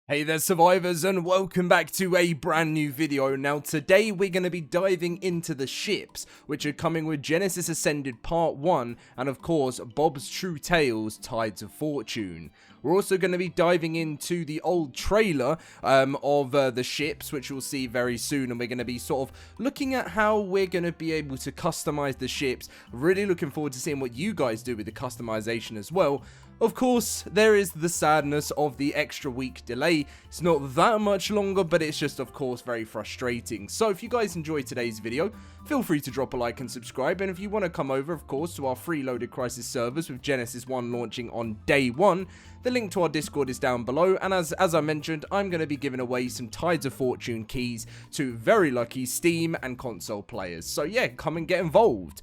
Hey there survivors, and welcome back to a brand new video. Now today we're going to be diving into the ships which are coming with Genesis Ascended Part 1 and of course Bob's True Tales Tides of Fortune. We're also going to be diving into the old trailer of the ships, which we'll see very soon, and we're going to be sort of looking at how we're going to be able to customize the ships. Really looking forward to seeing what you guys do with the customization as well. Of course, there is the sadness of the extra week delay. It's not that much longer, but it's just, of course, very frustrating. So if you guys enjoyed today's video, feel free to drop a like and subscribe. And if you want to come over, of course, to our free LoadedCrysis servers with Genesis 1 launching on day 1, the link to our Discord is down below. And as I mentioned, I'm going to be giving away some Tides of Fortune keys to very lucky Steam and console players. So yeah, come and get involved.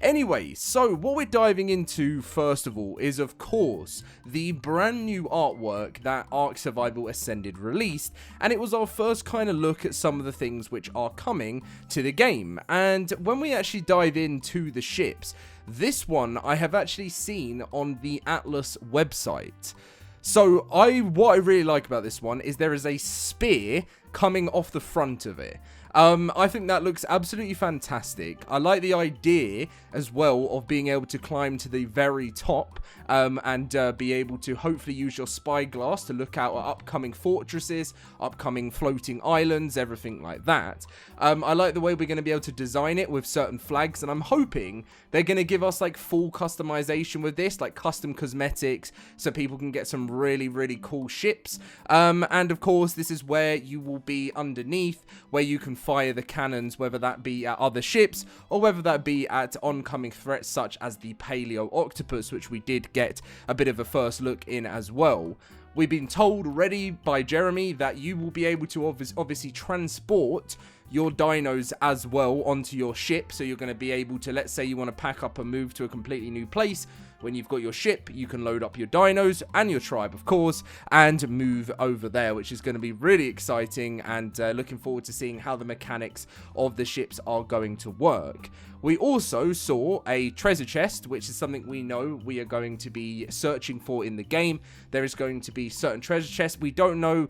Anyway, so what we're diving into first of all is of course the brand new artwork that ARK Survival Ascended released, and it was our first kind of look at some of the things which are coming to the game. And when we actually dive into the ships, this one I have actually seen on the Atlas website. So what I really like about this one is there is a spear coming off the front of it. I think that looks absolutely fantastic. I like the idea as well of being able to climb to the very top and be able to hopefully use your spyglass to look out at upcoming fortresses, upcoming floating islands, everything like that. I like the way we're going to be able to design it with certain flags, and I'm hoping they're going to give us like full customization with this, like custom cosmetics, so people can get some really cool ships. And of course, this is where you will be underneath, where you can fire the cannons, whether that be at other ships or whether that be at oncoming threats such as the Paleo Octopus, which we did get a bit of a first look in as well. We've been told already by Jeremy that you will be able to obviously transport your dinos as well onto your ship, so you're going to be able to, let's say you want to pack up and move to a completely new place. When you've got your ship, you can load up your dinos and your tribe, of course, and move over there, which is going to be really exciting, and looking forward to seeing how the mechanics of the ships are going to work. We also saw a treasure chest, which is something we know we are going to be searching for in the game. There is going to be certain treasure chests. We don't know.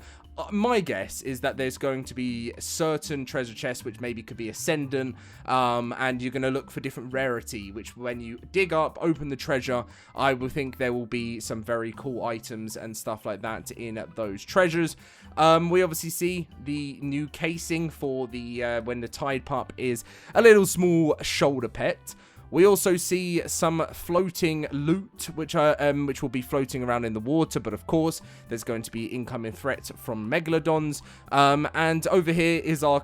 My guess is that there's going to be certain treasure chests which maybe could be ascendant, and you're going to look for different rarity, which when you dig up, open the treasure, I will think there will be some very cool items and stuff like that in those treasures. We obviously see the new casing for the when the Tide Pup is a little small shoulder pet. We also see some floating loot, which will be floating around in the water, but of course, there's going to be incoming threats from megalodons. And over here is our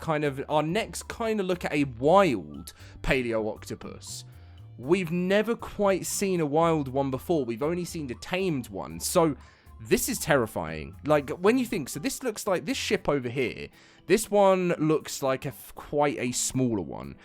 next kind of look at a wild Paleo Octopus. We've never quite seen a wild one before. We've only seen the tamed one, so this is terrifying. Like, when you think, so this looks like this ship over here. This one looks like quite a smaller one.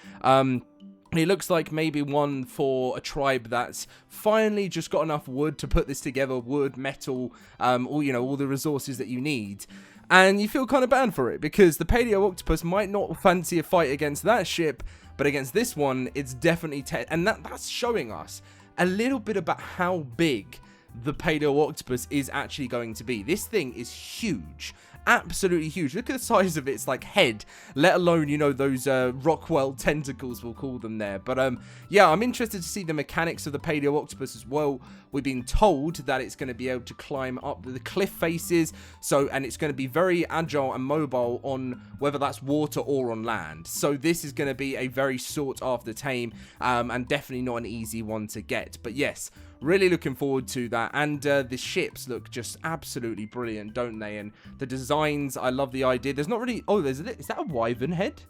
It looks like maybe one for a tribe that's finally just got enough wood to put this together, wood, metal, all the resources that you need. And you feel kind of bad for it, because the Paleo Octopus might not fancy a fight against that ship, but against this one, it's definitely... and that's showing us a little bit about how big the Paleo Octopus is actually going to be. This thing is huge. Absolutely huge. Look at the size of its like head, let alone those Rockwell tentacles, we'll call them there. But yeah, I'm interested to see the mechanics of the Paleo Octopus as well. We've been told that it's going to be able to climb up the cliff faces, and it's going to be very agile and mobile on whether that's water or on land. So this is going to be a very sought after tame, and definitely not an easy one to get. But yes, really looking forward to that. And the ships look just absolutely brilliant, don't they? And the designs, I love the idea. There's not really... oh, is that a wyvern head?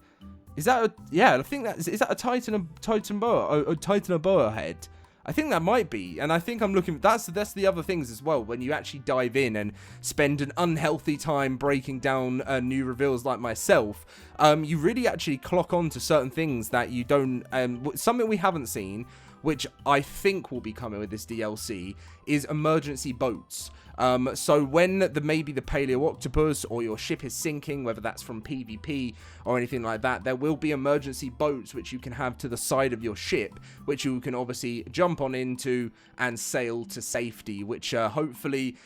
Is that a... yeah, I think that... is that a Titan boa head? I think that might be, and I think I'm looking... that's the other things as well, when you actually dive in and spend an unhealthy time breaking down new reveals like myself, you really actually clock on to certain things that you don't... something we haven't seen, which I think will be coming with this DLC, is emergency boats. So when maybe the paleo octopus or your ship is sinking, whether that's from PvP or anything like that, there will be emergency boats which you can have to the side of your ship, which you can obviously jump on into and sail to safety, which hopefully,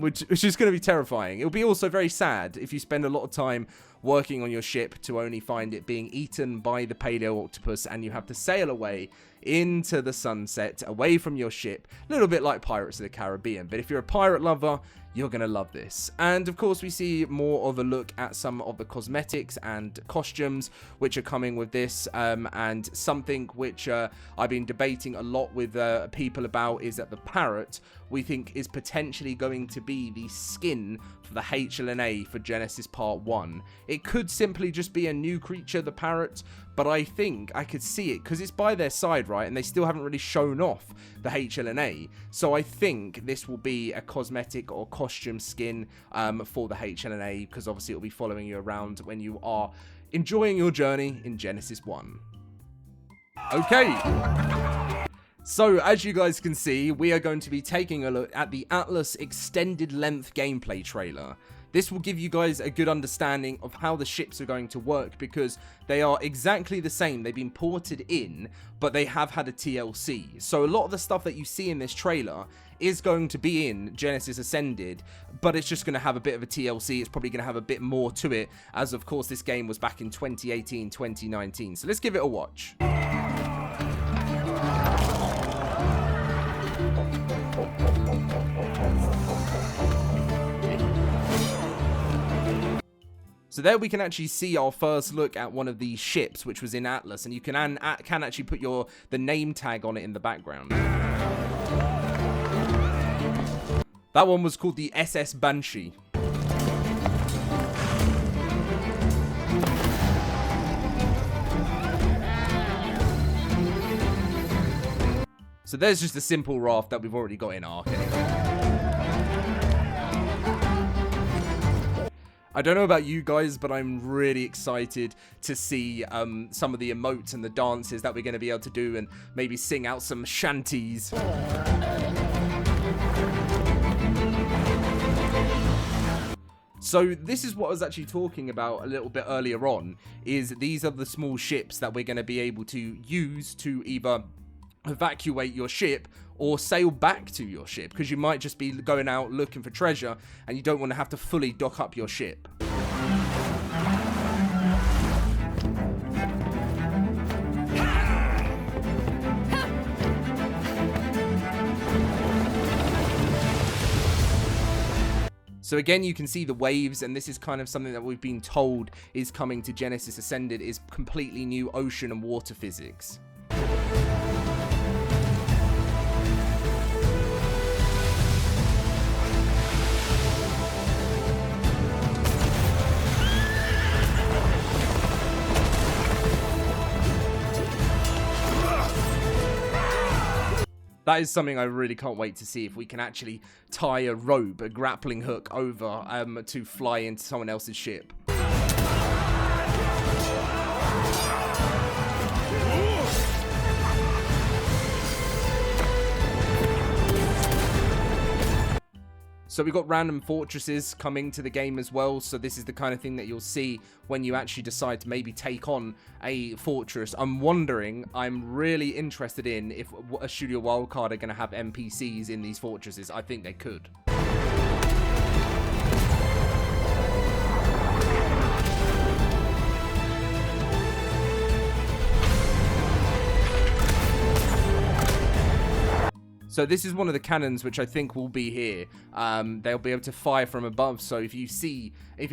which is going to be terrifying. It'll be also very sad if you spend a lot of time working on your ship to only find it being eaten by the paleo octopus and you have to sail away into the sunset away from your ship, a little bit like Pirates of the Caribbean. But if you're a pirate lover, you're going to love this. And of course we see more of a look at some of the cosmetics and costumes which are coming with this, and something which I've been debating a lot with people about is that the parrot we think is potentially going to be the skin for the HLNA for Genesis Part 1. It could simply just be a new creature, the parrot, but I think I could see it because it's by their side, right? And they still haven't really shown off the HLNA. So I think this will be a cosmetic or costume skin for the HLNA, because obviously it'll be following you around when you are enjoying your journey in Genesis 1. Okay. So, as you guys can see, we are going to be taking a look at the Atlas extended length gameplay trailer. This will give you guys a good understanding of how the ships are going to work, because they are exactly the same. They've been ported in, but they have had a TLC. So a lot of the stuff that you see in this trailer is going to be in Genesis Ascended, but it's just going to have a bit of a TLC. It's probably going to have a bit more to it, as of course this game was back in 2018, 2019. So let's give it a watch. So there we can actually see our first look at one of these ships, which was in Atlas, and you can actually put the name tag on it in the background. That one was called the SS Banshee. So there's just a simple raft that we've already got in ARK anyway. I don't know about you guys, but I'm really excited to see some of the emotes and the dances that we're going to be able to do, and maybe sing out some shanties. So this is what I was actually talking about a little bit earlier on, is these are the small ships that we're going to be able to use to either evacuate your ship or sail back to your ship, because you might just be going out looking for treasure and you don't want to have to fully dock up your ship. So again, you can see the waves, and this is kind of something that we've been told is coming to Genesis Ascended, is completely new ocean and water physics. That is something I really can't wait to see, if we can actually tie a rope, a grappling hook over to fly into someone else's ship. So we've got random fortresses coming to the game as well, so this is the kind of thing that you'll see when you actually decide to maybe take on a fortress. I'm really interested in if a Studio Wildcard are going to have NPCs in these fortresses. I think they could. So this is one of the cannons which I think will be here. They'll be able to fire from above, so if you're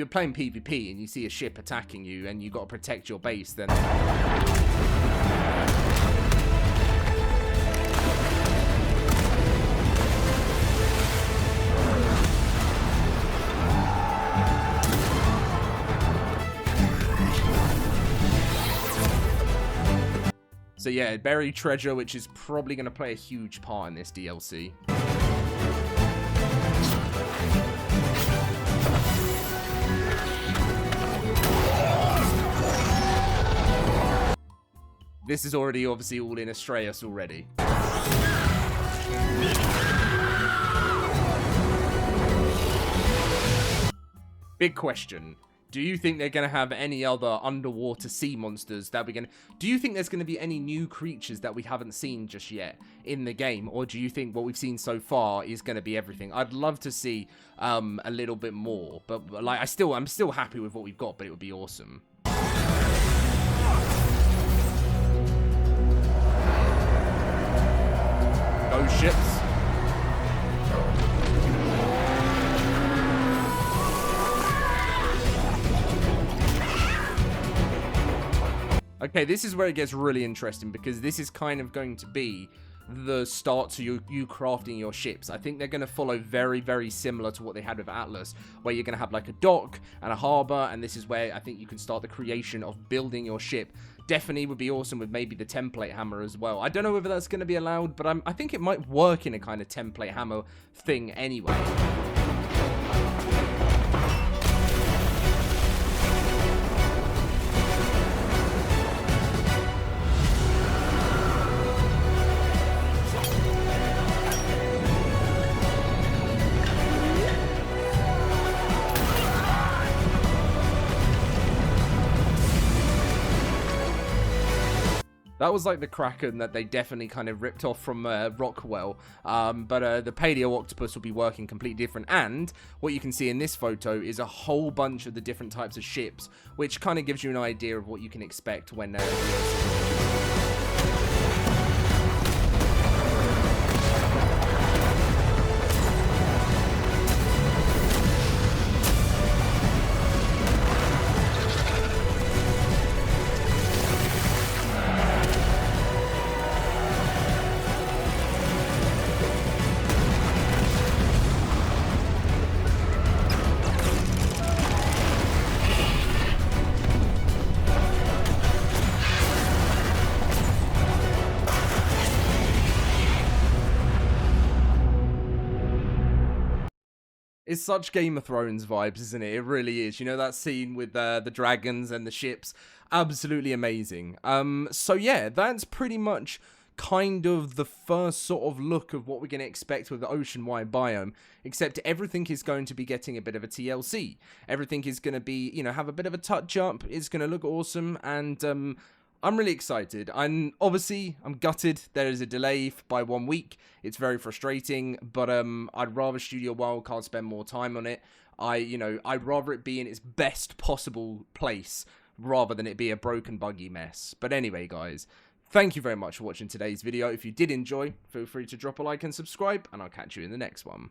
playing PvP and you see a ship attacking you and you've got to protect your base, then... So yeah, buried treasure, which is probably going to play a huge part in this DLC. This is already obviously all in Astraeus already. big question. Do you think they're going to have any other underwater sea monsters that we're going to... Do you think there's going to be any new creatures that we haven't seen just yet in the game? Or do you think what we've seen so far is going to be everything? I'd love to see a little bit more. But like, I'm still happy with what we've got, but it would be awesome. Go ships. Okay, this is where it gets really interesting, because this is kind of going to be the start to you crafting your ships. I think they're going to follow very, very similar to what they had with Atlas, where you're going to have like a dock and a harbor, and this is where I think you can start the creation of building your ship. Definitely would be awesome with maybe the template hammer as well. I don't know whether that's going to be allowed, but I think it might work in a kind of template hammer thing anyway. That was like the Kraken that they definitely kind of ripped off from Rockwell. But the Paleo Octopus will be working completely different. And what you can see in this photo is a whole bunch of the different types of ships, which kind of gives you an idea of what you can expect when It's such Game of Thrones vibes, isn't it? It really is. You know, that scene with the dragons and the ships? Absolutely amazing. So yeah, that's pretty much kind of the first sort of look of what we're going to expect with the ocean-wide biome, except everything is going to be getting a bit of a TLC. Everything is going to be, you know, have a bit of a touch-up. It's going to look awesome, and I'm really excited. I'm gutted there is a delay by 1 week. It's very frustrating, but I'd rather Studio Wildcard spend more time on it. I'd rather it be in its best possible place rather than it be a broken, buggy mess. But anyway, guys, thank you very much for watching today's video. If you did enjoy, feel free to drop a like and subscribe, and I'll catch you in the next one.